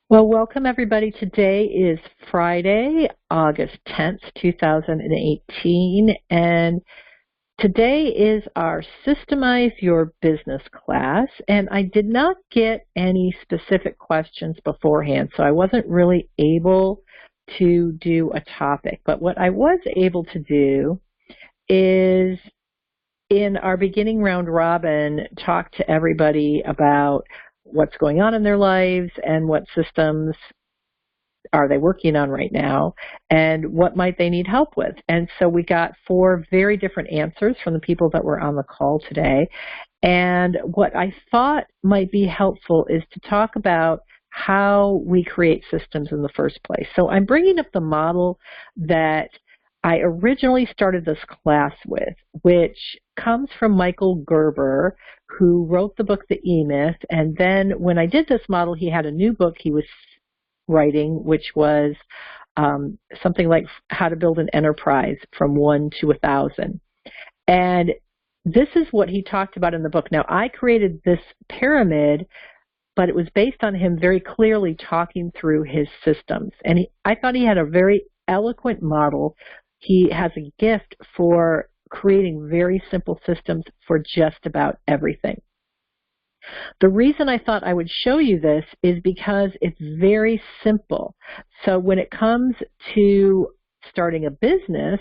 Well, welcome everybody. Today is Friday, August 10th, 2018, and today is our Systemize Your Business class, and I did not get any specific questions beforehand, so I wasn't really able to do a topic, but what I was able to do is in our beginning round robin, talk to everybody about what's going on in their lives and what systems are they working on right now and what might they need help with. And so we got 4 very different answers from the people that were on the call today. And what I thought might be helpful is to talk about how we create systems in the first place. So I'm bringing up the model that I originally started this class with, which comes from Michael Gerber, who wrote the book The E-Myth. And then when I did this model, he had a new book he was writing, which was something like How to Build an Enterprise from 1 to 1,000. And this is what he talked about in the book. Now, I created this pyramid, but it was based on him very clearly talking through his systems. And I thought he had a very eloquent model. He has a gift for creating very simple systems for just about everything. The reason I thought I would show you this is because it's very simple. So when it comes to starting a business,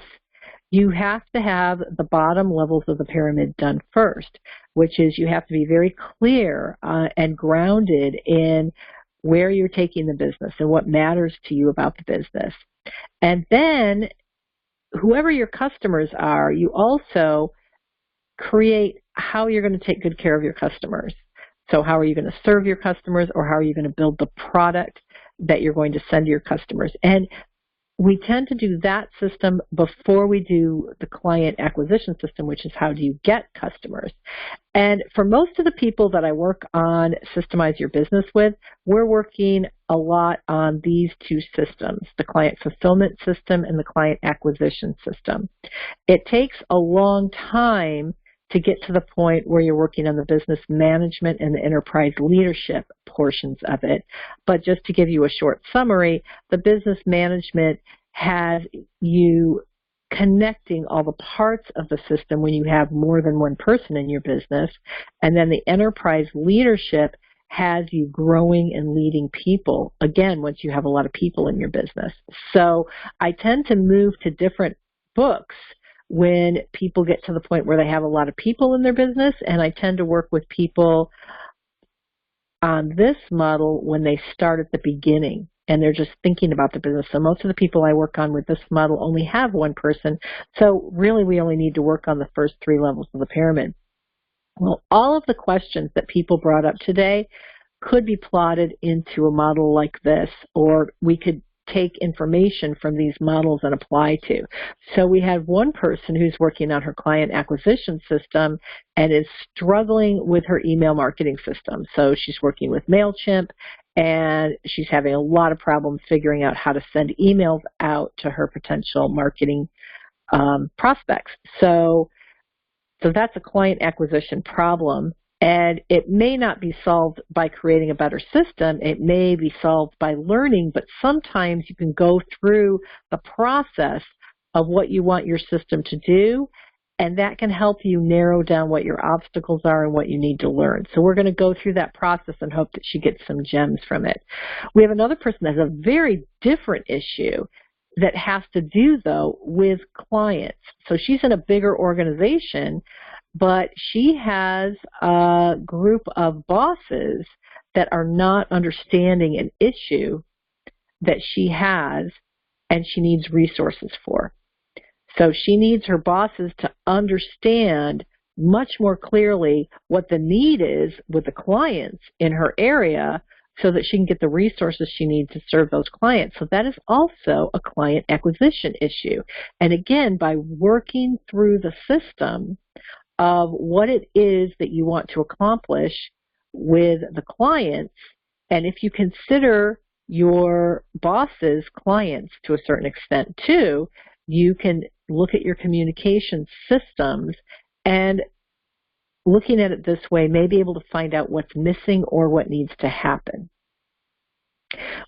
you have to have the bottom levels of the pyramid done first, which is you have to be very clear and grounded in where you're taking the business and what matters to you about the business. And then whoever your customers are, you also create how you're going to take good care of your customers. So how are you going to serve your customers, or how are you going to build the product that you're going to send to your customers? And we tend to do that system before we do the client acquisition system, which is how do you get customers. And for most of the people that I work on Systemize Your Business with, we're working a lot on these 2 systems, the client fulfillment system and the client acquisition system. It takes a long time to get to the point where you're working on the business management and the enterprise leadership portions of it. But just to give you a short summary, the business management has you connecting all the parts of the system when you have more than one person in your business. And then the enterprise leadership has you growing and leading people, again, once you have a lot of people in your business. So I tend to move to different books when people get to the point where they have a lot of people in their business, and I tend to work with people on this model when they start at the beginning and they're just thinking about the business. So most of the people I work on with this model only have one person, so really we only need to work on the first 3 levels of the pyramid. Well, all of the questions that people brought up today could be plotted into a model like this, or we could take information from these models and apply to. So we had one person who's working on her client acquisition system and is struggling with her email marketing system. So she's working with MailChimp and she's having a lot of problems figuring out how to send emails out to her potential marketing prospects. So that's a client acquisition problem. And it may not be solved by creating a better system. It may be solved by learning, but sometimes you can go through the process of what you want your system to do, and that can help you narrow down what your obstacles are and what you need to learn. So we're going to go through that process and hope that she gets some gems from it. We have another person that has a very different issue that has to do, though, with clients. So she's in a bigger organization, but she has a group of bosses that are not understanding an issue that she has and she needs resources for. So she needs her bosses to understand much more clearly what the need is with the clients in her area so that she can get the resources she needs to serve those clients. So that is also a client acquisition issue. And again, by working through the system of what it is that you want to accomplish with the clients, and if you consider your boss's clients to a certain extent too, you can look at your communication systems and looking at it this way may be able to find out what's missing or what needs to happen.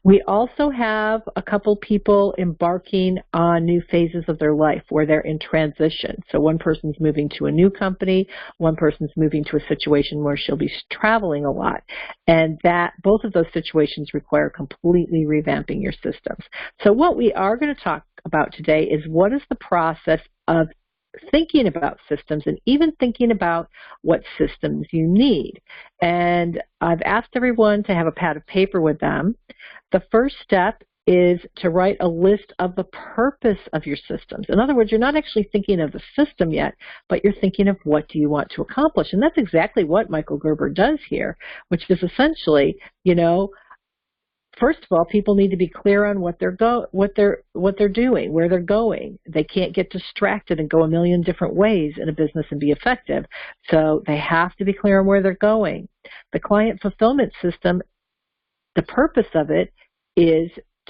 We also have a couple people embarking on new phases of their life where they're in transition. So one person's moving to a new company, one person's moving to a situation where she'll be traveling a lot. And that both of those situations require completely revamping your systems. So what we are going to talk about today is what is the process of thinking about systems and even thinking about what systems you need. And I've asked everyone to have a pad of paper with them. The first step is to write a list of the purpose of your systems. In other words, you're not actually thinking of the system yet, but you're thinking of what do you want to accomplish. And that's exactly what Michael Gerber does here, which is essentially, first of all, people need to be clear on what they're doing, where they're going. They can't get distracted and go a million different ways in a business and be effective. So they have to be clear on where they're going. The client fulfillment system, the purpose of it is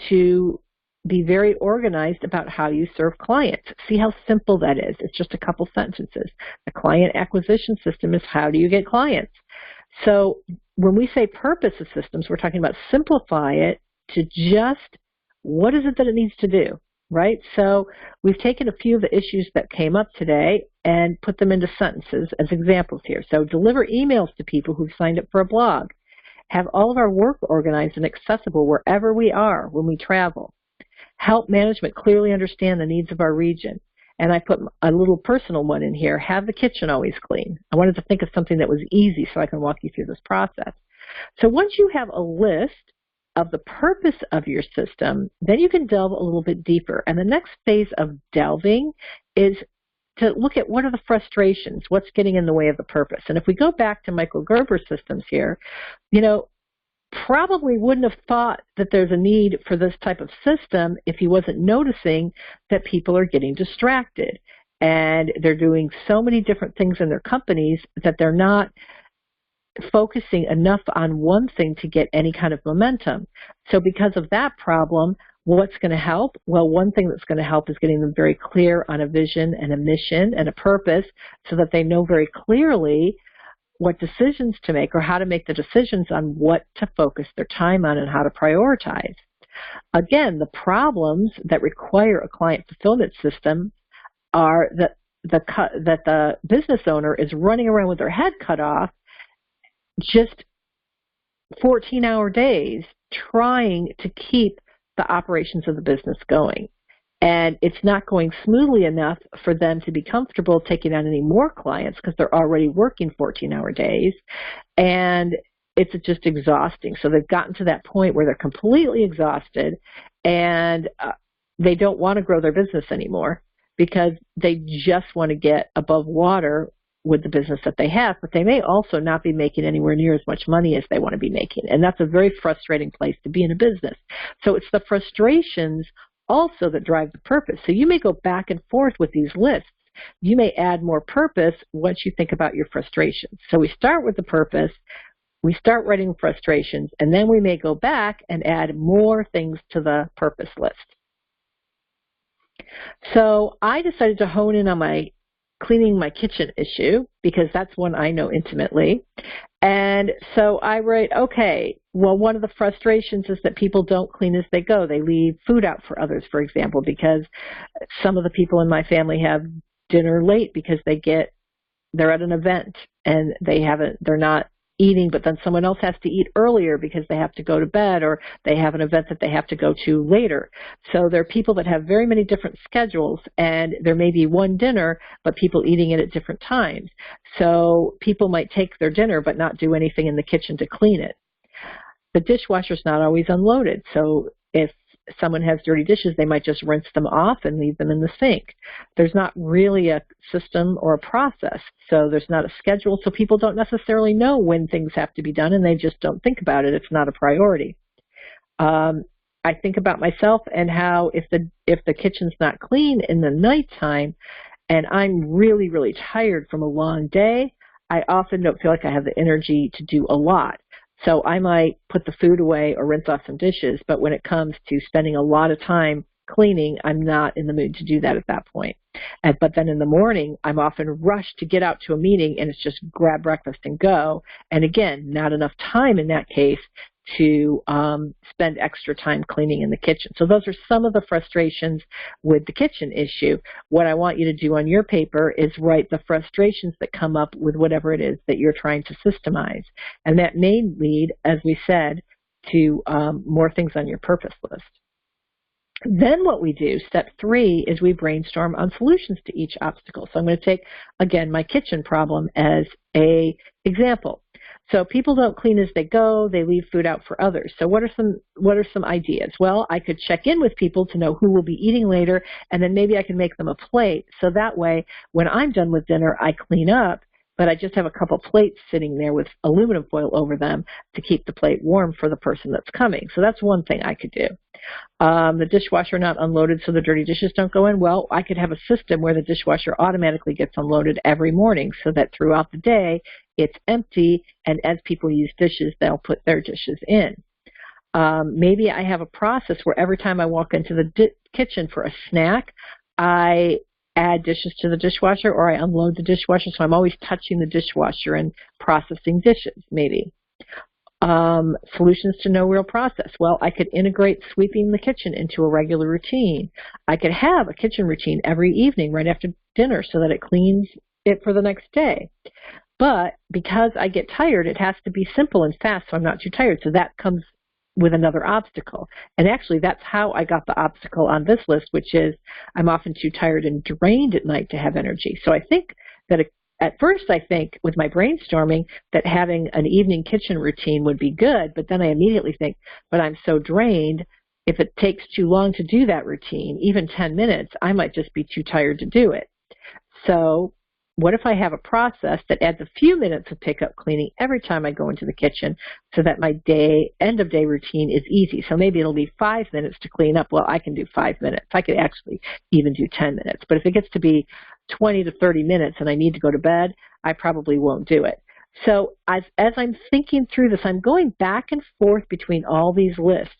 to be very organized about how you serve clients. See how simple that is. It's just a couple sentences. The client acquisition system is how do you get clients? So when we say purpose of systems, we're talking about simplify it to just what is it that it needs to do, right? So we've taken a few of the issues that came up today and put them into sentences as examples here. So deliver emails to people who've signed up for a blog. Have all of our work organized and accessible wherever we are when we travel. Help management clearly understand the needs of our region. And I put a little personal one in here, have the kitchen always clean. I wanted to think of something that was easy so I can walk you through this process. So once you have a list of the purpose of your system, then you can delve a little bit deeper. And the next phase of delving is to look at what are the frustrations, what's getting in the way of the purpose. And if we go back to Michael Gerber's systems here, probably wouldn't have thought that there's a need for this type of system if he wasn't noticing that people are getting distracted and they're doing so many different things in their companies that they're not focusing enough on one thing to get any kind of momentum. So because of that problem, what's going to help? Well, one thing that's going to help is getting them very clear on a vision and a mission and a purpose so that they know very clearly what decisions to make or how to make the decisions on what to focus their time on and how to prioritize. Again, the problems that require a client fulfillment system are that the business owner is running around with their head cut off just 14-hour days trying to keep the operations of the business going. And it's not going smoothly enough for them to be comfortable taking on any more clients because they're already working 14-hour days. And it's just exhausting. So they've gotten to that point where they're completely exhausted and they don't want to grow their business anymore because they just want to get above water with the business that they have, but they may also not be making anywhere near as much money as they want to be making. And that's a very frustrating place to be in a business. So it's the frustrations also that drive the purpose. So you may go back and forth with these lists. You may add more purpose once you think about your frustrations. So we start with the purpose, we start writing frustrations, and then we may go back and add more things to the purpose list. So I decided to hone in on my cleaning my kitchen issue because that's one I know intimately. And so I write, okay, well, one of the frustrations is that people don't clean as they go. They leave food out for others, for example, because some of the people in my family have dinner late because they're at an event and they're not eating, but then someone else has to eat earlier because they have to go to bed or they have an event that they have to go to later. So there are people that have very many different schedules and there may be one dinner, but people eating it at different times. So people might take their dinner but not do anything in the kitchen to clean it. The dishwasher's not always unloaded. So if someone has dirty dishes, they might just rinse them off and leave them in the sink. There's not really a system or a process, so there's not a schedule, so people don't necessarily know when things have to be done, and they just don't think about it. It's not a priority. I think about myself and how if the kitchen's not clean in the nighttime, and I'm really, really tired from a long day, I often don't feel like I have the energy to do a lot. So I might put the food away or rinse off some dishes, but when it comes to spending a lot of time cleaning, I'm not in the mood to do that at that point. But then in the morning, I'm often rushed to get out to a meeting, and it's just grab breakfast and go. And again, not enough time in that case to spend extra time cleaning in the kitchen. So those are some of the frustrations with the kitchen issue. What I want you to do on your paper is write the frustrations that come up with whatever it is that you're trying to systemize. And that may lead, as we said, to more things on your purpose list. Then what we do, step 3, is we brainstorm on solutions to each obstacle. So I'm going to take, again, my kitchen problem as an example. So people don't clean as they go, they leave food out for others. So what are some ideas? Well, I could check in with people to know who will be eating later, and then maybe I can make them a plate. So that way, when I'm done with dinner, I clean up, but I just have a couple plates sitting there with aluminum foil over them to keep the plate warm for the person that's coming. So that's one thing I could do. The dishwasher not unloaded so the dirty dishes don't go in. Well, I could have a system where the dishwasher automatically gets unloaded every morning so that throughout the day it's empty, and as people use dishes, they'll put their dishes in. Maybe I have a process where every time I walk into the kitchen for a snack, I add dishes to the dishwasher or I unload the dishwasher, so I'm always touching the dishwasher and processing dishes, maybe. Solutions to no real process. Well, I could integrate sweeping the kitchen into a regular routine. I could have a kitchen routine every evening right after dinner so that it cleans it for the next day. But because I get tired, it has to be simple and fast so I'm not too tired. So that comes with another obstacle. And actually, that's how I got the obstacle on this list, which is I'm often too tired and drained at night to have energy. So I think that at first I think with my brainstorming that having an evening kitchen routine would be good, but then I immediately think, but I'm so drained, if it takes too long to do that routine, even 10 minutes, I might just be too tired to do it. So what if I have a process that adds a few minutes of pickup cleaning every time I go into the kitchen so that my end of day routine is easy? So maybe it'll be 5 minutes to clean up. Well, I can do 5 minutes. I could actually even do 10 minutes. But if it gets to be 20 to 30 minutes and I need to go to bed, I probably won't do it. So as I'm thinking through this, I'm going back and forth between all these lists.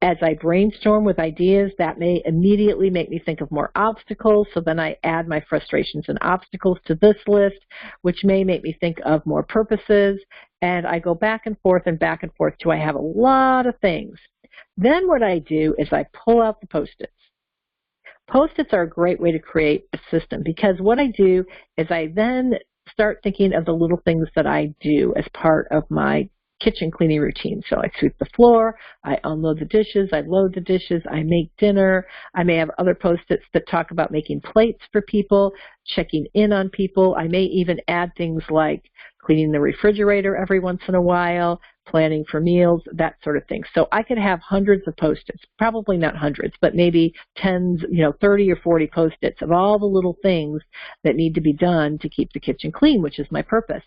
As I brainstorm with ideas, that may immediately make me think of more obstacles, so then I add my frustrations and obstacles to this list, which may make me think of more purposes, and I go back and forth till I have a lot of things. Then what I do is I pull out the Post-its. Post-its are a great way to create a system because what I do is I then start thinking of the little things that I do as part of my kitchen cleaning routine. So I sweep the floor, I unload the dishes, I load the dishes, I make dinner. I may have other Post-its that talk about making plates for people, checking in on people. I may even add things like cleaning the refrigerator every once in a while, planning for meals, that sort of thing. So I could have hundreds of Post-its, probably not hundreds, but maybe 30 or 40 Post-its of all the little things that need to be done to keep the kitchen clean, which is my purpose.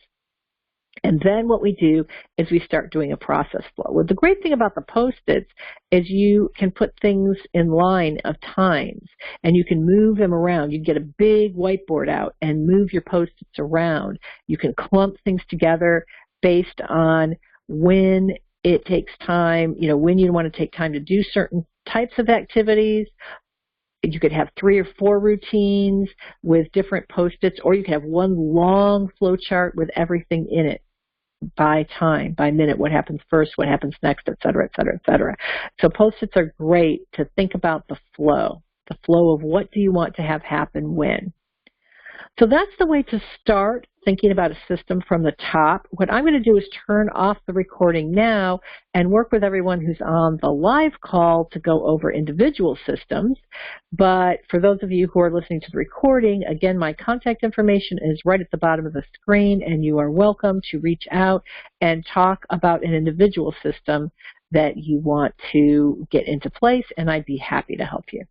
And then what we do is we start doing a process flow. Well, the great thing about the Post-its is you can put things in line of times and you can move them around. You get a big whiteboard out and move your Post-its around. You can clump things together based on when it takes time, when you want to take time to do certain types of activities. You could have 3 or 4 routines with different Post-its, or you could have one long flow chart with everything in it by time, by minute, what happens first, what happens next, et cetera, et cetera, et cetera. So Post-its are great to think about the flow of what do you want to have happen when. So that's the way to start thinking about a system from the top. What I'm going to do is turn off the recording now and work with everyone who's on the live call to go over individual systems. But for those of you who are listening to the recording, again, my contact information is right at the bottom of the screen, and you are welcome to reach out and talk about an individual system that you want to get into place, and I'd be happy to help you.